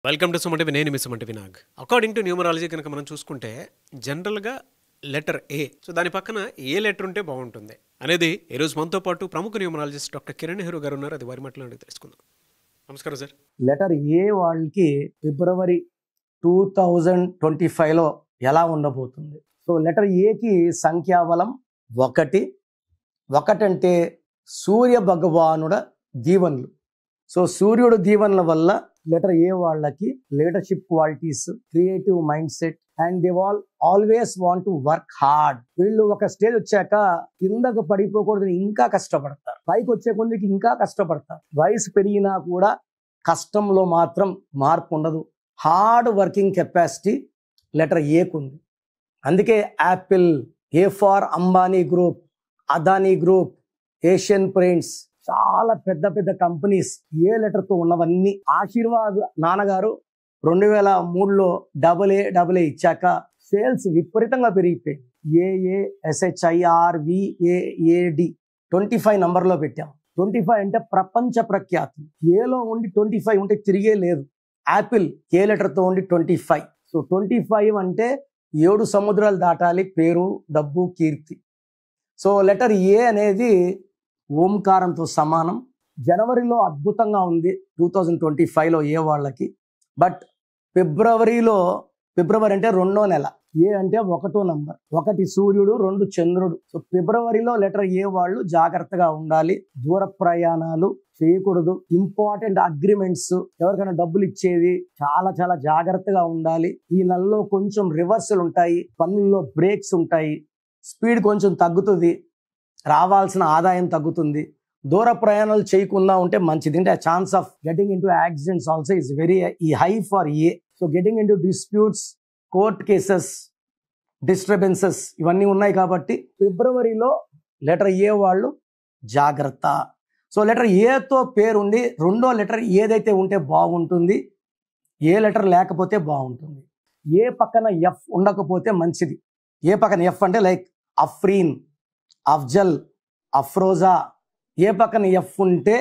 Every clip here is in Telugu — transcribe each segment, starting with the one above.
Welcome to Suman TV. నేను మీ Suman TV Nag. According to numerology కనుక మనం చూసుకుంటే జనరల్గా లెటర్ ఏ, సో దాని పక్కన ఏ లెటర్ ఉంటే బాగుంటుంది అనేది ఈరోజు మనతో పాటు ప్రముఖ న్యూమరాలజిస్ట్ డాక్టర్ కిరణ్ నెహ్రూ గారు ఉన్నారు. అది వారి మాటలు తెలుసుకుందాం. నమస్కారం సార్. లెటర్ ఏ వాళ్ళకి ఫిబ్రవరి 2025లో ఎలా ఉండబోతుంది? సో లెటర్ ఏకి సంఖ్యాబలం 1. 1 అంటే సూర్య భగవానుడ దీవెనలు. సో సూర్యుడు దీవెనల వల్ల లెటర్ ఏ వాళ్ళకి leadership qualities, creative mind set and they always want to work hard. వీళ్ళు ఒక స్టేజ్ వచ్చాక కిందకు పడిపోకూడదు, ఇంకా కష్టపడతారు. పైకి వచ్చే కొద్దికి ఇంకా కష్టపడతారు. వయసు పెరిగినా కూడా కష్టంలో మాత్రం మార్పు ఉండదు. హార్డ్ వర్కింగ్ కెపాసిటీ లెటర్ ఏకు ఉంది. అందుకే Apple, A for Ambani group, Adani group, Asian Paints, చాలా పెద్ద పెద్ద కంపెనీస్ ఏ లెటర్తో ఉన్నవన్నీ. ఆశీర్వాద్ నాన్నగారు 2003లో AA ఇచ్చాక సేల్స్ విపరీతంగా పెరిగిపోయింది. AASHIRVAAD 25 నంబర్లో పెట్టాం. 25 అంటే ప్రపంచ ప్రఖ్యాతి. ఏలో ఉండి 25 ఉంటే తిరిగే లేదు. యాపిల్ ఏ లెటర్తో ఉండి 25. సో 25 అంటే 7 సముద్రాలు దాటాలి, పేరు, డబ్బు, కీర్తి. సో లెటర్ ఏ అనేది ఓంకారంతో సమానం. జనవరిలో అద్భుతంగా ఉంది 2025లో ఏ వాళ్ళకి. బట్ ఫిబ్రవరి అంటే 2వ నెల. ఏ అంటే 1వ నంబర్. 1 సూర్యుడు, 2 చంద్రుడు. సో ఫిబ్రవరిలో లెటర్ ఏ వాళ్ళు జాగ్రత్తగా ఉండాలి. దూర ప్రయాణాలు చేయకూడదు. ఇంపార్టెంట్ అగ్రిమెంట్స్, ఎవరికైనా డబ్బులు ఇచ్చేది చాలా చాలా జాగ్రత్తగా ఉండాలి. ఈ నెలలో కొంచెం రివర్సల్ ఉంటాయి, పనుల్లో బ్రేక్స్ ఉంటాయి, స్పీడ్ కొంచెం తగ్గుతుంది, రావాల్సిన ఆదాయం తగ్గుతుంది. దూర ప్రయాణాలు చేయకుండా ఉంటే మంచిది. అంటే chance of getting in to accidents also is very high for a. So getting in to disputes, court cases, disturbances ఇవన్నీ ఉన్నాయి. కాబట్టి ఫిబ్రవరిలో లెటర్ ఏ వాళ్ళు జాగ్రత్త. సో లెటర్ ఏతో పేరుండి 2వ లెటర్ ఏదైతే ఉంటే బాగుంటుంది, ఏ లెటర్ లేకపోతే బాగుంటుంది. ఏ పక్కన ఎఫ్ ఉండకపోతే మంచిది. ఏ పక్కన ఎఫ్ అంటే లైక్ అఫ్రీన్, అఫ్జల్, అఫ్రోజా. ఏ పక్కన ఎఫ్ ఉంటే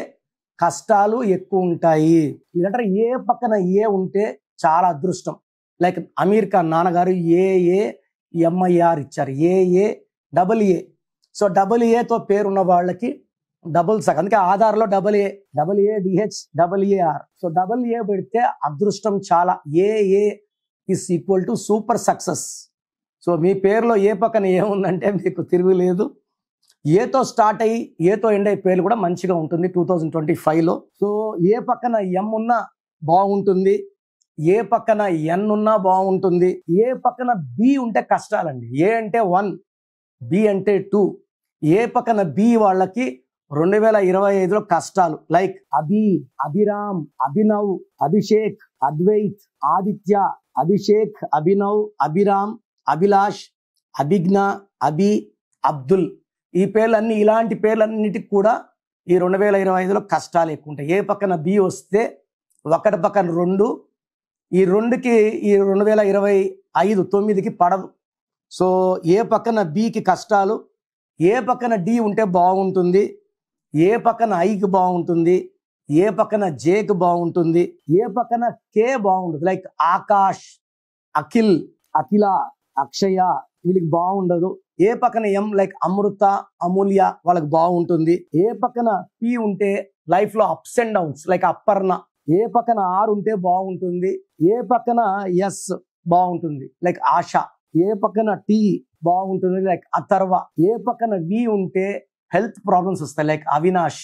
కష్టాలు ఎక్కువ ఉంటాయి. ఈ లెటర్ ఏ పక్కన ఏ ఉంటే చాలా అదృష్టం. లైక్ అమీర్ ఖాన్ నాన్నగారు AAMIR ఇచ్చారు, AA. సో AA పేరున్న వాళ్ళకి డబుల్ సక్. అందుకే ఆధార్లో AADHAAR. సో AA పెడితే అదృష్టం చాలా. AA is equal to super success. So మీ పేరులో ఏ పక్కన ఏముందంటే మీకు తిరుగులేదు. ఏతో స్టార్ట్ అయ్యి ఏతో ఎండ్ అయ్యే పేర్లు కూడా మంచిగా ఉంటుంది 2025లో. సో ఏ పక్కన ఎం ఉన్నా బాగుంటుంది, ఏ పక్కన ఎన్ ఉన్నా బాగుంటుంది. ఏ పక్కన బి ఉంటే కష్టాలండి. ఏ అంటే 1, బి అంటే 2. ఏ పక్కన బి వాళ్ళకి 2025లో కష్టాలు. లైక్ అభి, అభిరామ్, అభినవ్, అభిషేక్, అద్వైత్, ఆదిత్య, అభిషేక్, అభినవ్, అభిరామ్, అభిలాష్, అభిజ్ఞ, అభి, అబ్దుల్. ఈ పేర్లన్నీ, ఇలాంటి పేర్లన్నిటికి కూడా ఈ 2025లో కష్టాలు ఎక్కువ ఉంటాయి. ఏ పక్కన బి వస్తే 1 పక్కన 2, ఈ 2కి ఈ 2025 9కి పడదు. సో ఏ పక్కన బికి కష్టాలు. ఏ పక్కన డి ఉంటే బాగుంటుంది, ఏ పక్కన ఐకి బాగుంటుంది, ఏ పక్కన జేకి బాగుంటుంది, ఏ పక్కన కే బాగుంటుంది. లైక్ ఆకాష్, అఖిల్, అఖిల, అక్షయ వీళ్ళకి బాగుండదు. ఏ పక్కన ఎం లైక్ అమృత, అమూల్య వాళ్ళకి బాగుంటుంది. ఏ పక్కన పి ఉంటే లైఫ్ లో అప్స్ అండ్ డౌన్స్ లైక్ అప్పర్ణ. ఏ పక్కన ఆర్ ఉంటే బాగుంటుంది. ఏ పక్కన ఎస్ బాగుంటుంది లైక్ ఆశ. ఏ పక్కన టి బాగుంటుంది లైక్ అథర్వ. ఏ పక్కన వి ఉంటే హెల్త్ ప్రాబ్లమ్స్ వస్తాయి లైక్ అవినాష్.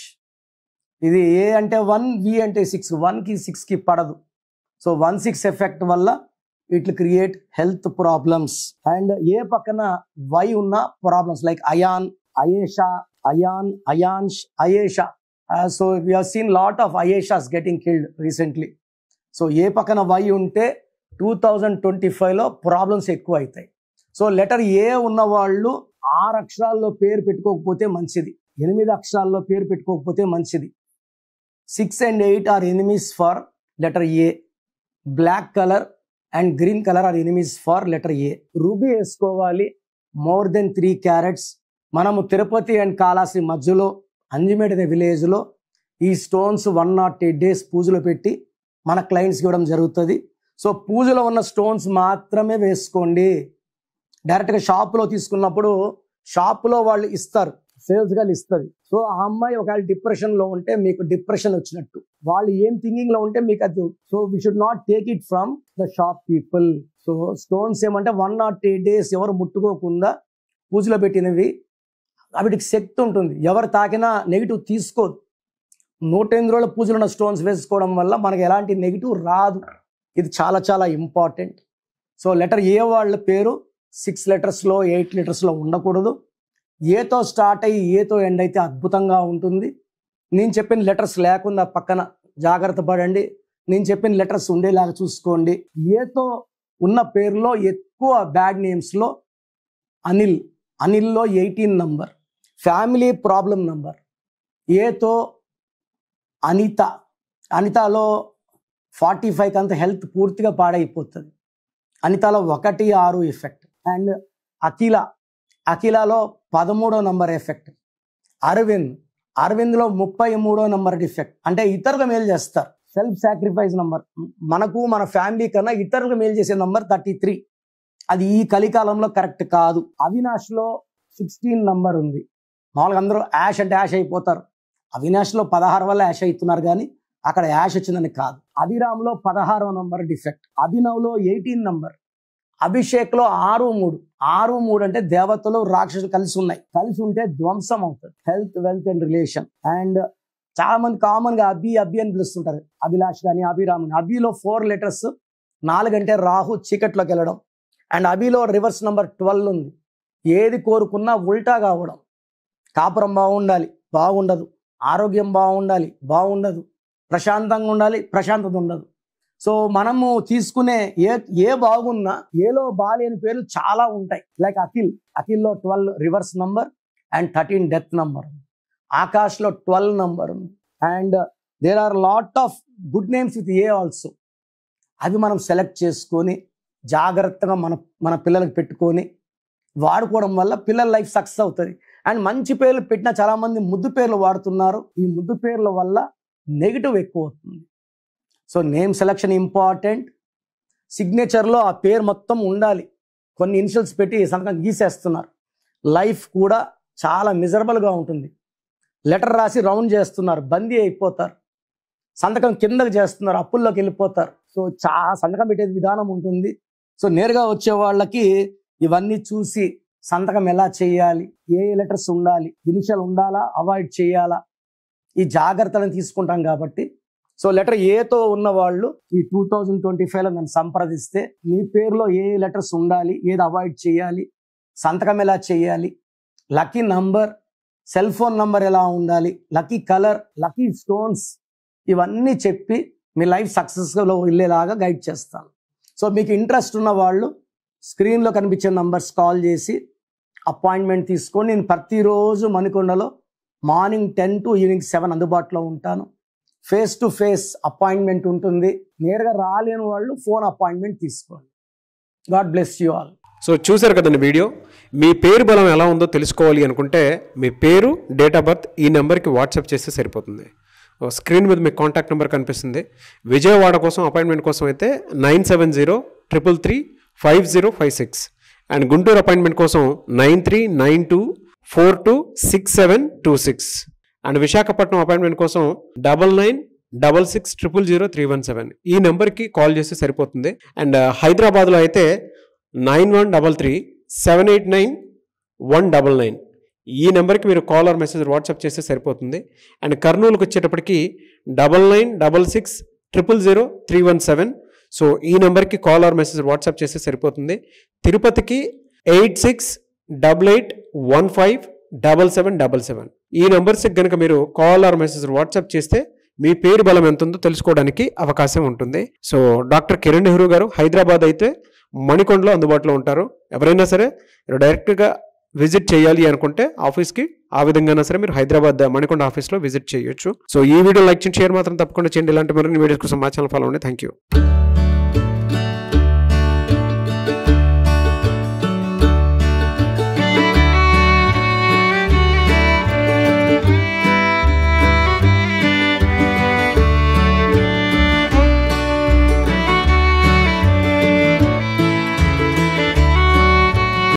ఇది ఏ అంటే 1, వి అంటే 6. 1కి 6కి పడదు. సో 1-6 ఎఫెక్ట్ వల్ల it create health problems. And A పక్కన వై ఉన్న problems like Ayaan, Ayesha, Ayaan, Ayansh, Ayesha. So we have seen lot of Ayeshas getting killed recently. So A పక్కన వై ఉంటే 2025లో ప్రాబ్లమ్స్ ఎక్కువ అవుతాయి. సో లెటర్ ఏ ఉన్న వాళ్ళు 6 అక్షరాల్లో పేరు పెట్టుకోకపోతే మంచిది, 8 అక్షరాల్లో పేరు పెట్టుకోకపోతే మంచిది. 6 and 8 are enemies for letter A. Black colour and green colour are enemies for letter A. Ruby వేసుకోవాలి మోర్ దెన్ 3 క్యారెట్స్. మనము తిరుపతి అండ్ కాళాశ్రీ మధ్యలో అంజిమేడ్ అనే విలేజ్లో ఈ స్టోన్స్ 108 days పూజలో పెట్టి మన క్లయింట్స్కి ఇవ్వడం జరుగుతుంది. సో పూజలో ఉన్న స్టోన్స్ మాత్రమే వేసుకోండి. డైరెక్ట్గా షాప్లో తీసుకున్నప్పుడు షాప్లో వాళ్ళు ఇస్తారు, సేల్స్ గారు ఇస్తుంది. సో ఆ అమ్మాయి ఒకవేళ డిప్రెషన్లో ఉంటే మీకు డిప్రెషన్ వచ్చినట్టు, వాళ్ళు ఏం థింకింగ్లో ఉంటే మీకు అది. So we should not take it from the shop people. So stones ఏమంటే 1 or 2 days ఎవరు ముట్టుకోకుండా పూజలో పెట్టినవి, వాటికి శక్తి ఉంటుంది. ఎవరు తాకినా నెగిటివ్ తీసుకోదు. 108 రోజుల పూజలు ఉన్న స్టోన్స్ వేసుకోవడం వల్ల మనకి ఎలాంటి నెగిటివ్ రాదు. ఇది చాలా చాలా ఇంపార్టెంట్. సో లెటర్ ఏ వాళ్ళ పేరు 6 letters 8 letters ఉండకూడదు. ఏతో స్టార్ట్ అయ్యి ఏతో ఎండ్ అయితే అద్భుతంగా ఉంటుంది. నేను చెప్పిన లెటర్స్ లేకుండా పక్కన జాగ్రత్త పడండి. నేను చెప్పిన లెటర్స్ ఉండేలాగా చూసుకోండి. ఏతో ఉన్న పేరులో ఎక్కువ బ్యాడ్ నేమ్స్లో అనిల్లో 18 నంబర్, ఫ్యామిలీ ప్రాబ్లం నంబర్. ఏతో అనితలో 45 అంత హెల్త్ పూర్తిగా పాడైపోతుంది. అనితలో 1, 6 ఎఫెక్ట్. అండ్ అఖిలలో 13వ నంబర్ ఎఫెక్ట్. అరవింద్లో 33వ నంబర్ డిఫెక్ట్. అంటే ఇతరులకు మేలు చేస్తారు. సెల్ఫ్ సాక్రిఫైస్ నంబర్, మనకు మన ఫ్యామిలీ కన్నా ఇతరులకు మేలు చేసే నంబర్ 33. అది ఈ కలికాలంలో కరెక్ట్ కాదు. అవినాష్లో 16 నంబర్ ఉంది. మామూలుగా అందరూ యాష్ అంటే యాష్ అయిపోతారు. అవినాష్లో 16 వల్ల యాష్ అవుతున్నారు, కానీ అక్కడ యాష్ వచ్చిందని కాదు. అభిరామ్లో 16వ నంబర్ డిఫెక్ట్. అభినవ్లో 18 నంబర్. అభిషేక్లో 6-3 అంటే దేవతలు రాక్షసులు కలిసి ఉన్నాయి. కలిసి ఉంటే ధ్వంసం అవుతుంది. Health, wealth and relation. And చాలా మంది కామన్ గా అభి అని పిలుస్తుంటారు. అభిలాష్ కానీ అభిరామ్. అభిలో 4 letters, 4 అంటే రాహు చీకట్లోకి వెళ్ళడం. అండ్ అభిలో రివర్స్ నంబర్ 12 ఉంది. ఏది కోరుకున్నా ఉల్టా కావడం. కాపురం బాగుండాలి, బాగుండదు. ఆరోగ్యం బాగుండదు. ప్రశాంతంగా ఉండాలి, ప్రశాంతత ఉండదు. సో మనము తీసుకునే ఏ బాగున్నా ఏలో బాలేని పేర్లు చాలా ఉంటాయి. లైక్ అఖిల్లో 12 reverse number and 13 death number. ఆకాష్లో 12 నంబర్ ఉంది. And there are lot of good names with A also. అవి మనం సెలెక్ట్ చేసుకొని జాగ్రత్తగా మన పిల్లలకు పెట్టుకొని వాడుకోవడం వల్ల పిల్లల లైఫ్ సక్సెస్ అవుతుంది. అండ్ మంచి పేర్లు పెట్టిన చాలా మంది ముద్దు పేర్లు వాడుతున్నారు. ఈ ముద్దు పేర్ల వల్ల నెగిటివ్ ఎక్కువ అవుతుంది. So name selection important. సిగ్నేచర్లో ఆ పేరు మొత్తం ఉండాలి. కొన్ని ఇనిషియల్స్ పెట్టి సంతకం గీసేస్తున్నారు. లైఫ్ కూడా చాలా మిజరబుల్గా ఉంటుంది. లెటర్ రాసి రౌండ్ చేస్తున్నారు, బందీ అయిపోతారు. సంతకం కిందకి చేస్తున్నారు, అప్పుల్లోకి వెళ్ళిపోతారు. సో సంతకం పెట్టే విధానం ఉంటుంది. సో నేరుగా వచ్చే వాళ్ళకి ఇవన్నీ చూసి సంతకం ఎలా చేయాలి, ఏ లెటర్స్ ఉండాలి, ఇనిషియల్ ఉండాలా, అవాయిడ్ చేయాలా, ఈ జాగ్రత్తలను తీసుకుంటాం కాబట్టి. సో లెటర్ ఏతో ఉన్న వాళ్ళు ఈ 2025లో నన్ను సంప్రదిస్తే మీ పేరులో ఏ లెటర్స్ ఉండాలి, ఏది అవాయిడ్ చేయాలి, సంతకం ఎలా చేయాలి, lucky number, cell phone number ఎలా ఉండాలి, లక్కీ కలర్, లక్కీ స్టోన్స్, ఇవన్నీ చెప్పి మీ లైఫ్ సక్సెస్గా వెళ్ళేలాగా గైడ్ చేస్తాను. సో మీకు ఇంట్రెస్ట్ ఉన్న వాళ్ళు స్క్రీన్లో కనిపించే నంబర్స్ కాల్ చేసి అపాయింట్మెంట్ తీసుకొని, నేను ప్రతిరోజు మణికొండలో మార్నింగ్ 10 to ఈవినింగ్ 7 అందుబాటులో ఉంటాను. ఫేస్ టు ఫేస్ అపాయింట్మెంట్ ఉంటుంది. నేరుగా రాలేని వాళ్ళు ఫోన్ అపాయింట్మెంట్ తీసుకోండి. God bless you all. So చూసారు కదండి వీడియో. మీ పేరు బలం ఎలా ఉందో తెలుసుకోవాలి అనుకుంటే మీ పేరు, డేట్ ఆఫ్ బర్త్ ఈ నెంబర్కి వాట్సాప్ చేస్తే సరిపోతుంది. స్క్రీన్ మీద మీకు కాంటాక్ట్ నెంబర్ కనిపిస్తుంది. విజయవాడ కోసం అపాయింట్మెంట్ కోసం అయితే 9703335056 అండ్ గుంటూరు అపాయింట్మెంట్ కోసం 9392426726 అండ్ విశాఖపట్నం అపాయింట్మెంట్ కోసం 9966600317 ఈ నెంబర్కి కాల్ చేస్తే సరిపోతుంది. అండ్ హైదరాబాద్లో అయితే 9133789199 ఈ నెంబర్కి మీరు కాల్ ఆర్ మెసేజ్ వాట్సాప్ చేస్తే సరిపోతుంది. అండ్ కర్నూలుకి వచ్చేటప్పటికి 9966000317 సో ఈ నెంబర్కి కాల్ ఆర్ మెసేజ్ వాట్సాప్ చేస్తే సరిపోతుంది. తిరుపతికి 8688157777 ఈ నెంబర్స్కి కనుక మీరు కాల్ ఆర్ మెసేజ్ వాట్సాప్ చేస్తే మీ పేరు బలం ఎంత ఉందో తెలుసుకోవడానికి అవకాశం ఉంటుంది. సో డాక్టర్ కిరణ్ నెహ్రూ గారు హైదరాబాద్ అయితే మణికొండలో అందుబాటులో ఉంటారు. ఎవరైనా సరే మీరు డైరెక్ట్గా విజిట్ చేయాలి అనుకుంటే ఆఫీస్కి ఆ విధంగా సరే మీరు హైదరాబాద్ మణికొండ ఆఫీస్లో విజిట్ చేయొచ్చు. సో ఈ వీడియో లైక్ చేయండి, షేర్ మాత్రం తప్పకుండా చేయండి. ఇలాంటి మరిన్ని వీడియోస్ కోసం మా ఛానల్ ఫాలో అవ్వండి. Thank you.